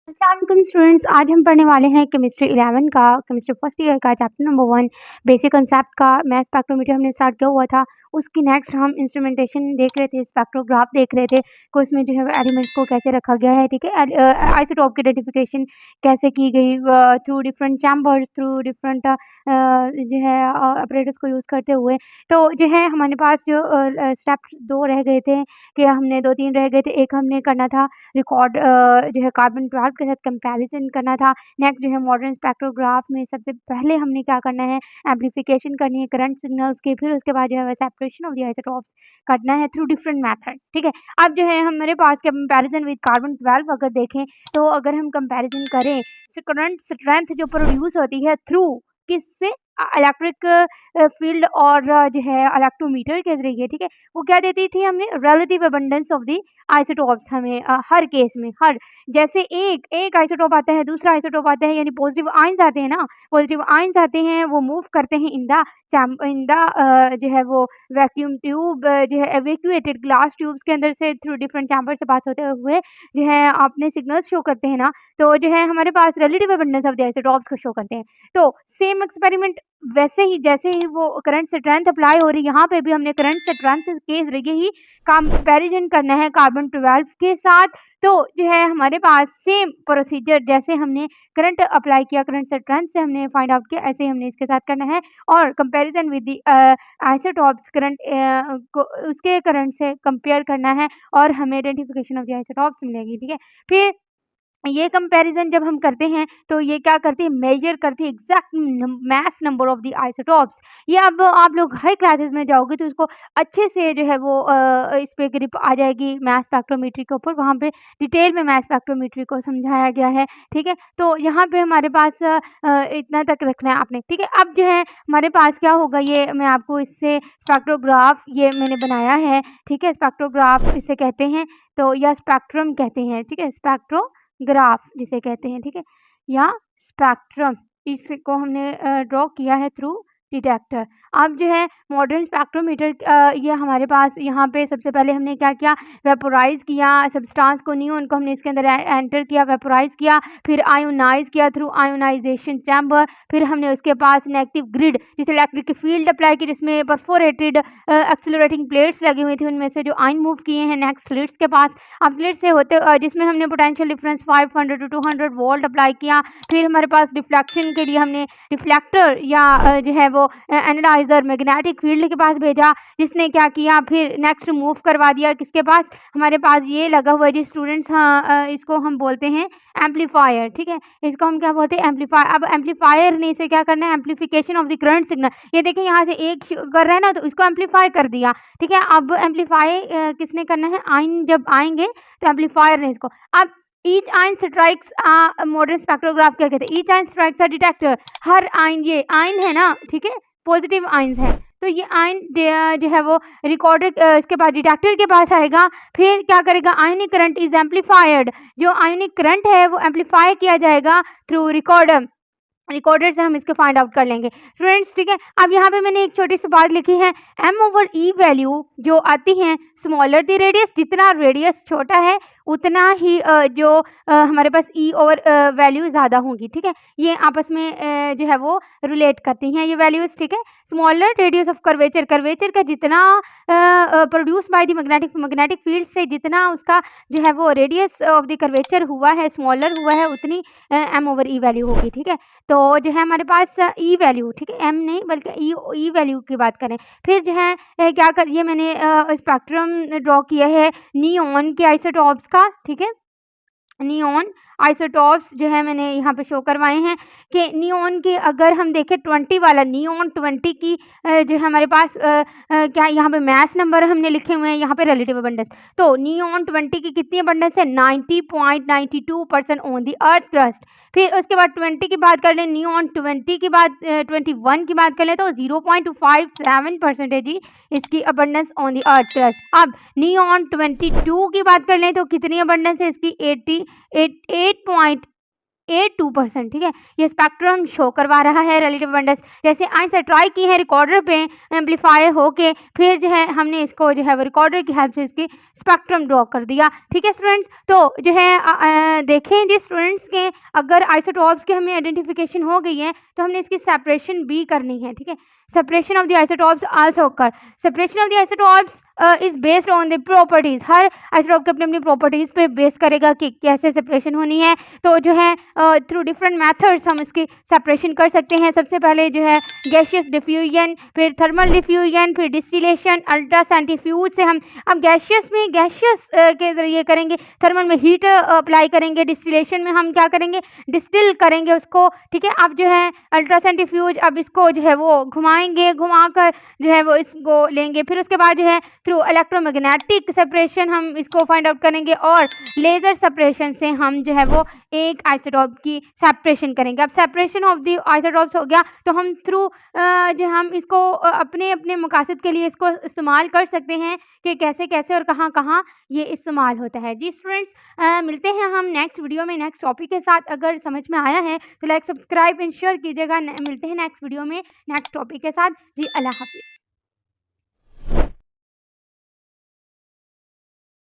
अस्सलाम स्टूडेंट्स, आज हम पढ़ने वाले हैं केमिस्ट्री 11 का केमिस्ट्री फर्स्ट ईयर का चैप्टर नंबर 1 बेसिक कंसेप्ट का। मैथ स्पेक्ट्रोमीटर हमने स्टार्ट किया हुआ था। उसकी नेक्स्ट हम इंस्ट्रूमेंटेशन देख रहे थे, स्पेक्ट्रोग्राफ देख रहे थे कि उसमें जो है एलिमेंट्स को कैसे रखा गया है। ठीक है, आइसोटोप की आइडेंटिफिकेशन कैसे की गई through different chambers, through different जो है ऑपरेटर्स को यूज़ करते हुए। तो जो है हमारे पास जो स्टेप 2 रह गए थे कि हमने 2-3 रह गए थे। एक हमने करना था रिकॉर्ड जो है कार्बन 12 के साथ कंपैरिजन करना था। नेक्स्ट जो है मॉडर्न स्पेक्ट्रोग्राफ में सबसे पहले हमने क्या करना है, एम्प्लीफिकेशन करनी है करंट सिग्नल्स की। फिर उसके बाद जो है सेपरेशन ऑफ द आइसोटोप्स करना है थ्रू डिफरेंट मेथड्स। ठीक है, अब जो है हमारे पास कंपैरिजन विद कार्बन 12 अगर देखें तो अगर हम कंपैरिजन करें करंट स्ट्रेंथ जो प्रोड्यूस होती है थ्रू किससे, इलेक्ट्रिक फील्ड और जो है इलेक्ट्रोमीटर के जरिए। ठीक है, वो क्या देती थी हमें, relative abundance of the isotopes. हमें हर केस में हर जैसे एक आइसोटोप आता है, दूसरा आइसोटोप आता है, यानी पॉजिटिव आयंस आते हैं ना, पॉजिटिव आयंस आते हैं, वो मूव करते हैं इन द जो है वो वैक्यूम ट्यूब जो है एवेक्यूएटेड ग्लास ट्यूब्स के अंदर से थ्रू डिफरेंट चैम्बर से पास होते हुए जो है अपने सिग्नल्स शो करते हैं ना। तो जो है हमारे पास relative abundance of the isotopes को शो करते हैं। तो सेम एक्सपेरिमेंट वैसे ही जैसे ही वो करंट स्ट्रेंथ अप्लाई हो रही है, यहाँ पे भी हमने करंट स्ट्रेंथ के जरिए ही कंपैरिजन करना है कार्बन 12 के साथ। तो जो है हमारे पास सेम प्रोसीजर जैसे हमने करंट अप्लाई किया, करंट स्ट्रेंथ से हमने फाइंड आउट किया, ऐसे ही हमने इसके साथ करना है। और comparison with the isotopes current को उसके करंट से कंपेयर करना है और हमें आइडेंटिफिकेशन ऑफ द आइसोटोप्स मिलेगी। ठीक है, फिर ये कंपैरिजन जब हम करते हैं तो ये क्या करती है, मेजर करती है exact mass number of the isotopes. ये अब आप लोग हाई क्लासेस में जाओगे तो इसको अच्छे से जो है वो इस पे ग्रिप आ जाएगी मास स्पेक्ट्रोमेट्री के ऊपर। वहाँ पे डिटेल में मास स्पेक्ट्रोमेट्री को समझाया गया है। ठीक है, तो यहाँ पे हमारे पास इतना तक रखना है आपने। ठीक है, अब जो है हमारे पास क्या होगा, ये मैं आपको इससे स्पेक्ट्रोग्राफ ये मैंने बनाया है। ठीक है, स्पेक्ट्रोग्राफ इसे कहते हैं, तो या स्पेक्ट्रम कहते हैं। ठीक है, स्पेक्ट्रोग्राफ जिसे कहते हैं। ठीक है, या स्पेक्ट्रम, इसको हमने ड्रॉ किया है थ्रू डिटेक्टर। अब जो है मॉडर्न स्पेक्ट्रोमीटर ये हमारे पास यहाँ पे सबसे पहले हमने क्या किया, वेपोराइज किया सब्सटेंस को, नियॉन को हमने इसके अंदर एंटर किया, वेपोराइज किया, फिर आयोनाइज किया थ्रू आयोनाइजेशन चैम्बर। फिर हमने उसके पास नेगेटिव ग्रिड जिसे इलेक्ट्रिक फील्ड अप्लाई की, जिसमें परफोरेटेड एक्सेलरेटिंग प्लेट्स लगी हुई थी, उनमें से जो आयन मूव किए हैं नेक्स्ट स्लिट्स के पास। अब स्लिट से होते जिसमें हमने potential difference 500 to 200 volt apply किया। फिर हमारे पास डिफ्लेक्शन के लिए हमने रिफ्लेक्टर या जो है वो एनालाइजर मैग्नेटिक फील्ड के पास भेजा, जिसने क्या किया, फिर नेक्स्ट मूव करवा दिया किसके पास, हमारे पास ये लगा हुआ है जी स्टूडेंट्स, हाँ इसको हम बोलते हैं एम्पलीफायर। ठीक है, इसको हम क्या बोलते हैं, एम्पलीफायर। अब एम्पलीफायर ने इसे क्या करना है, amplification of the current signal. ये देखिए यहाँ से एक कर रहा है ना, तो इसको एम्पलीफाई कर दिया। ठीक है, अब एम्पलीफाई किसने करना है, आयन जब आएंगे तो एम्पलीफायर ने इसको। अब each ion strikes modern spectrograph क्या कहते हैं, each ion strikes a detector. Her ion, ये आयन है ना, ठीक है, पॉजिटिव आयंस है, तो ये आयन जो है वो रिकॉर्डर इसके बाद डिटेक्टर के पास आएगा। फिर क्या करेगा, आयोनिक करंट इज एम्पलीफायड, जो आयोनिक करंट है वो एम्पलीफाई किया जाएगा थ्रू रिकॉर्डर। रिकॉर्डर से हम इसको फाइंड आउट कर लेंगे स्टूडेंट्स। ठीक है, अब यहाँ पे मैंने एक छोटी सी बात लिखी है, m/e वैल्यू जो आती है स्मॉलर द रेडियस, जितना रेडियस छोटा है उतना ही जो हमारे पास e/, वैल्यू ज़्यादा होंगी। ठीक है, ये आपस में जो है वो रिलेट करती हैं ये वैल्यूज़। ठीक है, smaller radius of curvature, curvature का जितना produce by the magnetic field से जितना उसका जो है वो रेडियस ऑफ द कर्वेचर हुआ है, स्मॉलर हुआ है, उतनी m/e वैल्यू होगी। ठीक है, तो जो है हमारे पास ई वैल्यू, ठीक है, एम नहीं बल्कि ई वैल्यू की बात करें। फिर जो है क्या कर, ये मैंने स्पेक्ट्रम ड्रॉ किया है नियॉन के आइसोटोप्स का। ठीक है, नियॉन आइसोटोप्स जो है मैंने यहाँ पे शो करवाए हैं कि नियॉन के अगर हम देखें 20 वाला, नियॉन 20 की जो है हमारे पास क्या यहाँ पे मास नंबर हमने लिखे हुए हैं, यहाँ पे रिलेटिव अबंडेंस। तो नियॉन 20 की कितनी अबंडेंस है, 90.92% ऑन द अर्थ क्रस्ट। फिर उसके बाद 20 की बात कर लें, नियॉन 20 की बात 21 की बात कर लें तो 0.257% है जी इसकी abundance on the earth crust. अब नियॉन 22 की बात कर लें तो कितनी अबंडेंस है इसकी, 88 0.82%, ठीक है। ये स्पेक्ट्रम शो करवा रहा है रिलेटिव अबंडेंस। जैसे आंसर ट्राई की है रिकॉर्डर पे एम्पलीफाई होके, फिर जो है हमने इसको जो है वो रिकॉर्डर की हेल्प से इसकी स्पेक्ट्रम ड्रॉ कर दिया, ठीक है स्टूडेंट्स। तो जो है देखें जी स्टूडेंट्स के अगर आइसोटॉप्स की हमें आइडेंटिफिकेशन हो गई है तो हमने इसकी सेपरेशन भी करनी है, ठीक है। Separation of the isotopes also occur. Separation of the isotopes is based on the properties. Her isotope के अपनी अपनी प्रॉपर्टीज पे बेस करेगा कि कैसे सेपरेशन होनी है। तो जो है थ्रू डिफरेंट मेथड्स हम इसकी सेपरेशन कर सकते हैं। सबसे पहले जो है गैसियस डिफ्यूजन, फिर थर्मल डिफ्यूजन, फिर डिस्टिलेशन, अल्ट्रा सेंट्रीफ्यूज से हम अब गैसियस में गैसियस के ज़रिए करेंगे, थर्मल में हीट अप्लाई करेंगे, डिस्टिलेशन में हम क्या करेंगे, डिस्टिल करेंगे उसको, ठीक है। अब जो है अल्ट्रा सेंट्रीफ्यूज, अब इसको जो है वो घुमाएंगे, घुमाकर जो है वो इसको लेंगे। फिर उसके बाद जो है थ्रू इलेक्ट्रोमैग्नेटिक सेपरेशन हम इसको फाइंड आउट करेंगे और लेज़र सेपरेशन से हम जो है वो एक आइसोटॉप की सेपरेशन करेंगे। अब सेपरेशन ऑफ द आइसोटॉप्स हो गया तो हम थ्रू जो हम इसको अपने अपने मकासद के लिए इसको इस्तेमाल कर सकते हैं कि कैसे कैसे और कहाँ कहाँ ये इस्तेमाल होता है। जी स्टूडेंट्स, मिलते हैं हम नेक्स्ट वीडियो में नेक्स्ट टॉपिक के साथ। अगर समझ में आया है तो लाइक सब्सक्राइब एंड शेयर कीजिएगा। मिलते हैं नेक्स्ट वीडियो में नेक्स्ट टॉपिक के साथ। जी अल्लाह हाफिज़।